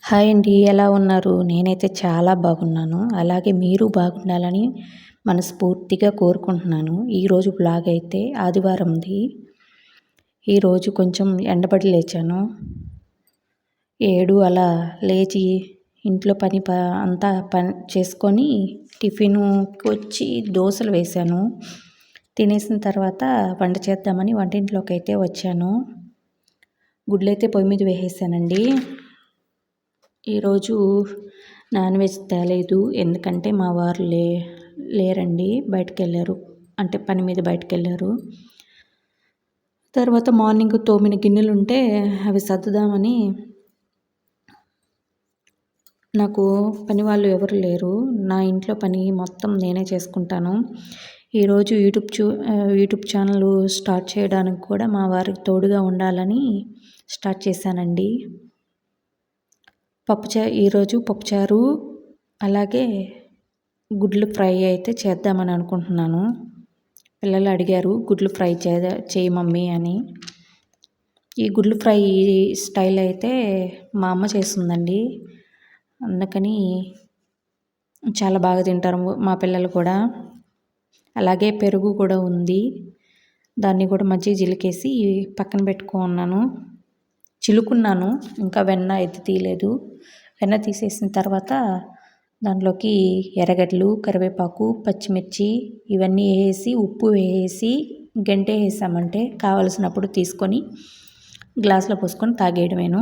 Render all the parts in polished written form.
Hi అండి. ఎలా ఉన్నారు? నేనైతే చాలా బాగున్నాను. అలాగే మీరు బాగుండాలని మనస్ఫూర్తిగా కోరుకుంటున్నాను. ఈరోజు వ్లాగ్ అయితే ఆదివారంది. ఈరోజు కొంచెం ఎండబడి లేచాను. 7 అలా లేచి ఇంట్లో అంతా పని చేసుకొని టిఫిన్‌కి వచ్చి దోసలు వేశాను. తినేసిన తర్వాత వంట చేద్దామని వంటింట్లోకైతే వచ్చాను. గుడ్లైతే పొయ్యి మీద వేసేసానండి. ఈరోజు నాన్ వెజ్ తేలేదు. ఎందుకంటే మా వారు లేరండి, బయటకెళ్ళారు. అంటే పని మీద బయటకెళ్ళారు. తర్వాత మార్నింగ్ తోమిన గిన్నెలుంటే అవి సర్దుదామని, నాకు పని వాళ్ళు ఎవరు లేరు. నా ఇంట్లో పని మొత్తం నేనే చేసుకుంటాను. ఈరోజు యూట్యూబ్ ఛానల్ స్టార్ట్ చేయడానికి కూడా మా వారికి తోడుగా ఉండాలని స్టార్ట్ చేశానండి. ఈరోజు పప్పుచారు అలాగే గుడ్లు ఫ్రై అయితే చేద్దామని అనుకుంటున్నాను. పిల్లలు అడిగారు గుడ్లు ఫ్రై చేయి మమ్మీ అని. ఈ గుడ్లు ఫ్రై స్టైల్ అయితే మా అమ్మ చేస్తుందండి. అందుకని చాలా బాగా తింటారు మా పిల్లలు కూడా. అలాగే పెరుగు కూడా ఉంది. దాన్ని కూడా మజ్జిగ చిలికేసి పక్కన పెట్టుకున్నాను. చిలుకున్నాను, ఇంకా వెన్న అయితే తీయలేదు. వెన్న తీసేసిన తర్వాత దాంట్లోకి ఎర్రగడ్డలు, కరివేపాకు, పచ్చిమిర్చి ఇవన్నీ వేసి ఉప్పు వేసి గంటే వేసామంటే కావలసినప్పుడు తీసుకొని గ్లాసులో పోసుకొని తాగేయడమేను.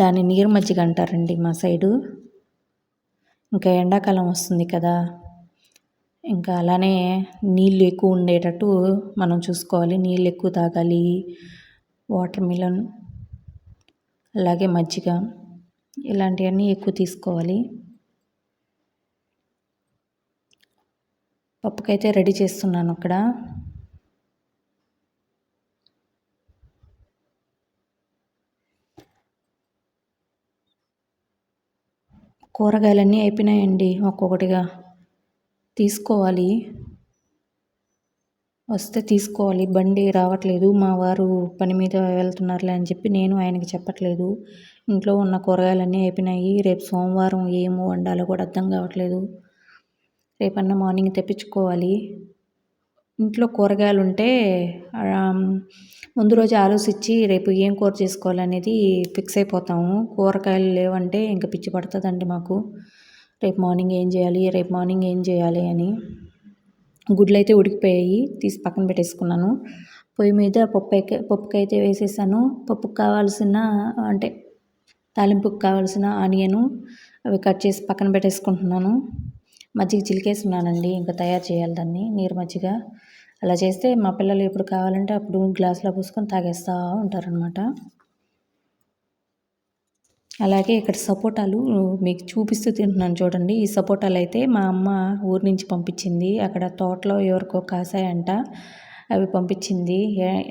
దాన్ని నీరు మజ్జిగ అంటారండి మా సైడు. ఇంకా ఎండాకాలం వస్తుంది కదా, ఇంకా అలానే నీళ్ళు ఎక్కువ ఉండేటట్టు మనం చూసుకోవాలి. నీళ్ళు ఎక్కువ తాగాలి. వాటర్ మిలన్ అలాగే మజ్జిగ ఇలాంటివన్నీ ఎక్కువ తీసుకోవాలి. పప్పుకైతే రెడీ చేస్తున్నాను అక్కడ. కూరగాయలన్నీ అయిపోయినాయండి. ఒక్కొక్కటిగా తీసుకోవాలి. వస్తే తీసుకోవాలి. బండి రావట్లేదు. మా వారు పని మీద వెళ్తున్నారులే అని చెప్పి నేను ఆయనకి చెప్పట్లేదు. ఇంట్లో ఉన్న కూరగాయలన్నీ అయిపోయినాయి. రేపు సోమవారం ఏమి వండాలో కూడా అర్థం కావట్లేదు. రేపన్నా మార్నింగ్ తెప్పించుకోవాలి. ఇంట్లో కూరగాయలు ఉంటే ముందు రోజు ఆలోచించి రేపు ఏం కూర చేసుకోవాలనేది ఫిక్స్ అయిపోతాము. కూరగాయలు లేవంటే ఇంకా పిచ్చి పడుతుందండి మాకు. రేపు మార్నింగ్ ఏం చేయాలి అని. గుడ్లు అయితే ఉడికిపోయాయి, తీసి పక్కన పెట్టేసుకున్నాను. పొయ్యి మీద పప్పుకైతే వేసేసాను. పప్పుకు కావాల్సిన అంటే తాలింపుకి కావాల్సిన ఆనియను అవి కట్ చేసి పక్కన పెట్టేసుకుంటున్నాను. మజ్జిగ చిలికేస్తున్నానండి. ఇంకా తయారు చేయాలి దాన్ని, నీరు మజ్జిగ. అలా చేస్తే మా పిల్లలు ఎప్పుడు కావాలంటే అప్పుడు గ్లాసులో పోసుకొని తాగేస్తూ ఉంటారనమాట. అలాగే ఇక్కడ సపోటాలు మీకు చూపిస్తూ తింటున్నాను చూడండి. ఈ సపోటాలు అయితే మా అమ్మ ఊరి నుంచి పంపించింది. అక్కడ తోటలో ఎవరికో కాసాయంట, అవి పంపించింది.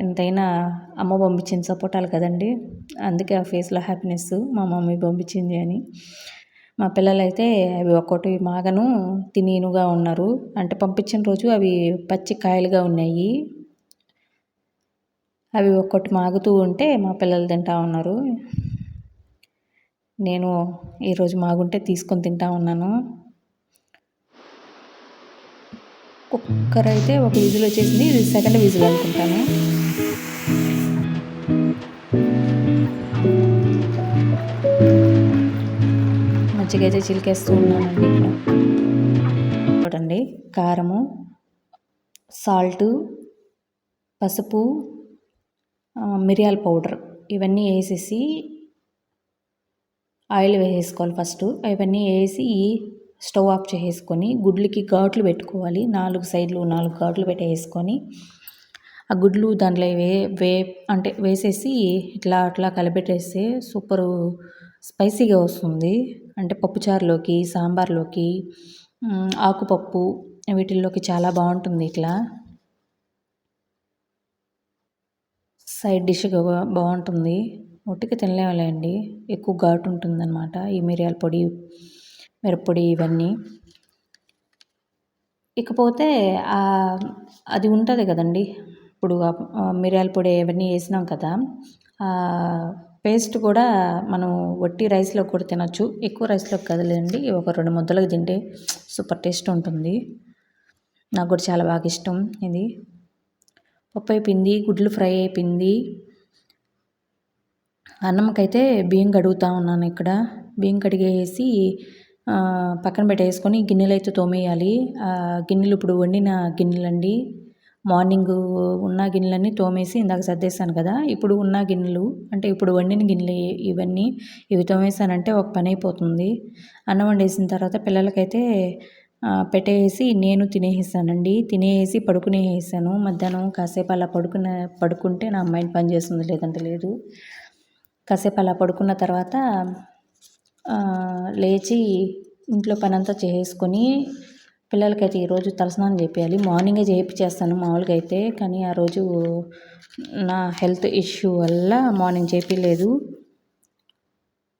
ఎంతైనా అమ్మ పంపించిన సపోటాలు కదండి, అందుకే ఆ ఫేస్లో హ్యాపీనెస్ మా మమ్మీ పంపించింది అని. మా పిల్లలైతే అవి ఒక్కొక్కటి మాగను తినీనుగా ఉన్నారు. అంటే పంపించిన రోజు అవి పచ్చి కాయలుగా ఉన్నాయి. అవి ఒక్కొక్కటి మాగుతూ ఉంటే మా పిల్లలు తింటా ఉన్నారు. నేను ఈరోజు మాగుంటే తీసుకొని తింటా ఉన్నాను. కుక్కర్ అయితే ఒక విజిల్ వచ్చేసింది. ఇది సెకండ్ విజిల్ అనుకుంటాను. మజ్జిగ అయితే చిలికేస్తూ ఉన్నానండి ఇక్కడ. చూడండి, కారము, సాల్టు, పసుపు, మిరియాల పౌడర్ ఇవన్నీ వేసేసి ఆయిల్ వేసేసుకోవాలి ఫస్ట్. ఇవన్నీ వేసి స్టవ్ ఆఫ్ చేసేసుకొని గుడ్లకి ఘాట్లు పెట్టుకోవాలి. 4 సైడ్లు 4 ఘాట్లు పెట్టేసుకొని ఆ గుడ్లు దాంట్లో అంటే వేసేసి అట్లా కలిపెట్టేస్తే సూపరు స్పైసీగా వస్తుంది. అంటే పప్పుచారులోకి, సాంబార్లోకి, ఆకుపప్పు వీటిల్లోకి చాలా బాగుంటుంది. ఇట్లా సైడ్ డిష్గా బాగుంటుంది. ఒట్టిగా తినలేములేండి, ఎక్కువ ఘాటు ఉంటుందన్నమాట ఈ మిరియాల పొడి, మిరప్పొడి ఇవన్నీ. ఇకపోతే అది ఉంటుంది కదండి, ఇప్పుడు మిరియాల పొడి ఇవన్నీ వేసినాం కదా, పేస్ట్ కూడా మనం వట్టి రైస్లో కూడా తినొచ్చు. ఎక్కువ రైస్లో కదలండి, ఒక 2 ముద్దలకు తింటే సూపర్ టేస్ట్ ఉంటుంది. నాకు కూడా చాలా బాగా ఇష్టం ఇది. పప్పు అయిపోయింది, గుడ్లు ఫ్రై అయిపోయింది. అన్నంకైతే బియ్యం కడుగుతూ ఉన్నాను. ఇక్కడ బియ్యం కడిగేసి పక్కన పెట్టేసుకొని గిన్నెలు అయితే తోమేయాలి. గిన్నెలు ఇప్పుడు వండిన గిన్నెలండి. మార్నింగ్ ఉన్న గిన్నెలన్నీ తోమేసి ఇందాక సర్దేశాను కదా. ఇప్పుడు ఉన్న గిన్నెలు అంటే ఇప్పుడు వండిన గిన్నెలు ఇవి తోమేసానంటే ఒక పని అయిపోతుంది. అన్నం వండేసిన తర్వాత పిల్లలకైతే పెట్టేసి నేను తినేసానండి. తినేసి పడుకునేసాను. మధ్యాహ్నం కాసేపు అలా పడుకుంటే నా మైండ్ పని చేస్తుంది, లేదంటే లేదు. కాసేపు అలా పడుకున్న తర్వాత లేచి ఇంట్లో పని అంతా చేసుకొని పిల్లలకైతే ఈరోజు తలస్నానం చేపియాలి. మార్నింగే చేపిచ్చేస్తాను మామూలుగా అయితే, కానీ ఆ రోజు నా హెల్త్ ఇష్యూ వల్ల మార్నింగ్ చేపిలేదు,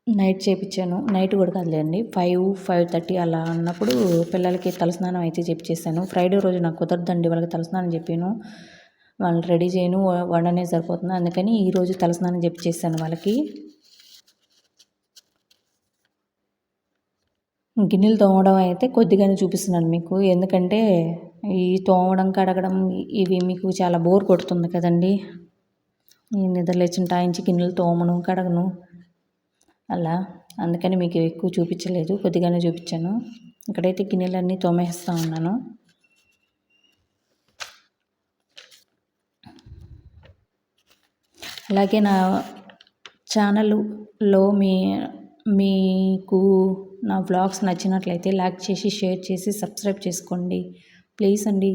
నైట్ చేపించాను. నైట్ కూడా కాదులేండి, 5:30 అలా అన్నప్పుడు పిల్లలకి తలస్నానం అయితే చేపించేసాను. ఫ్రైడే రోజు నాకు కుదరదండి వాళ్ళకి తలస్నానం చెప్పాను. వాళ్ళని రెడీ చేయను, వండనే సరిపోతుంది. అందుకని ఈరోజు తలస్నానం చేపించేసాను వాళ్ళకి. గిన్నెలు తోమడం అయితే కొద్దిగానే చూపిస్తున్నాను మీకు, ఎందుకంటే ఈ తోమడం కడగడం ఇవి మీకు చాలా బోర్ కొడుతుంది కదండి. ఈ నిద్ర లేచిన టాయించి గిన్నెలు తోమను కడగను అలా, అందుకని మీకు ఎక్కువ చూపించలేదు, కొద్దిగానే చూపించాను. ఇక్కడైతే గిన్నెలన్నీ తోమేస్తూ ఉన్నాను. అలాగే నా ఛానల్లో మీకు నా వ్లాగ్స్ నచ్చినట్లయితే లైక్ చేసి, షేర్ చేసి, సబ్స్క్రైబ్ చేసుకోండి ప్లీజ్ అండి.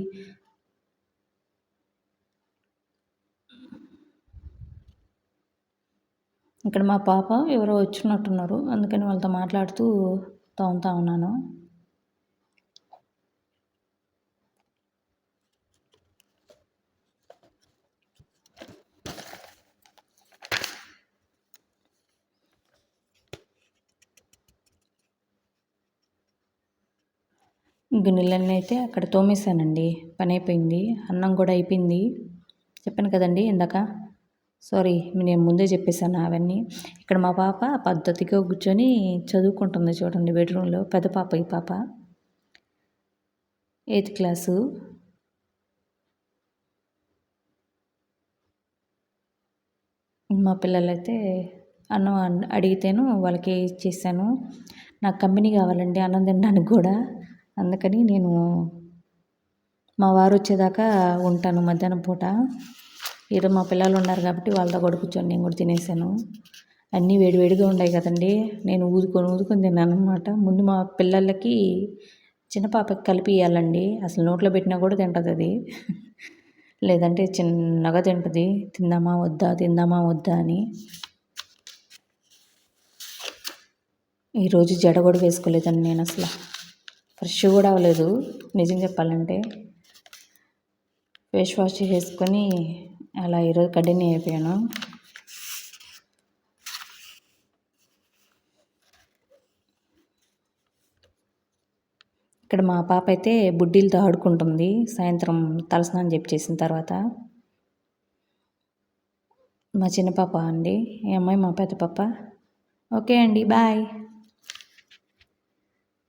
ఇక్కడ మా పాప ఎవరో వచ్చినట్టున్నారు, అందుకని వాళ్ళతో మాట్లాడుతూ తోముతా ఉన్నాను. గిన్నెలన్నీ అయితే అక్కడ తోమేశానండి, పని అయిపోయింది. అన్నం కూడా అయిపోయింది, చెప్పాను కదండి ఇందాక. సారీ, నేను ముందే చెప్పేశాను అవన్నీ. ఇక్కడ మా పాప పద్ధతిగా కూర్చొని చదువుకుంటుంది చూడండి బెడ్రూమ్లో. పెద్ద పాప, ఈ పాప 8th క్లాసు. మా పిల్లలైతే అన్నం అడిగితేను వాళ్ళకి ఇచ్చేసాను. నాకు కంపెనీ కావాలండి అన్నం తినడానికి కూడా, అందుకని నేను మా వారు వచ్చేదాకా ఉంటాను మధ్యాహ్నం పూట. ఈరోజు మా పిల్లలు ఉన్నారు కాబట్టి వాళ్ళతో కూడా కూర్చొని నేను కూడా తినేసాను. అన్నీ వేడివేడిగా ఉన్నాయి కదండి, నేను ఊదుకొని తిన్నాను అనమాట. ముందు మా పిల్లలకి చిన్న పాపకి కలిపి ఇవ్వాలండి, అసలు నోట్లో పెట్టినా కూడా తింటుంది అది, లేదంటే చిన్నగా తింటుంది. తిందామా వద్దా అని. ఈరోజు జడ కూడా వేసుకోలేదండి నేను, అసలు ఫ్రెష్ కూడా అవ్వలేదు నిజం చెప్పాలంటే. ఫేస్ వాష్ చేసుకొని అలా ఈరోజు కంటిన్యూ అయిపోయాను. ఇక్కడ మా పాప అయితే బుడ్డీలతో ఆడుకుంటుంది సాయంత్రం తలస్నానం చేసిన తర్వాత. మా చిన్న పాప అండి, ఈ అమ్మాయి మా పెద్ద పాప. ఓకే అండి, బాయ్.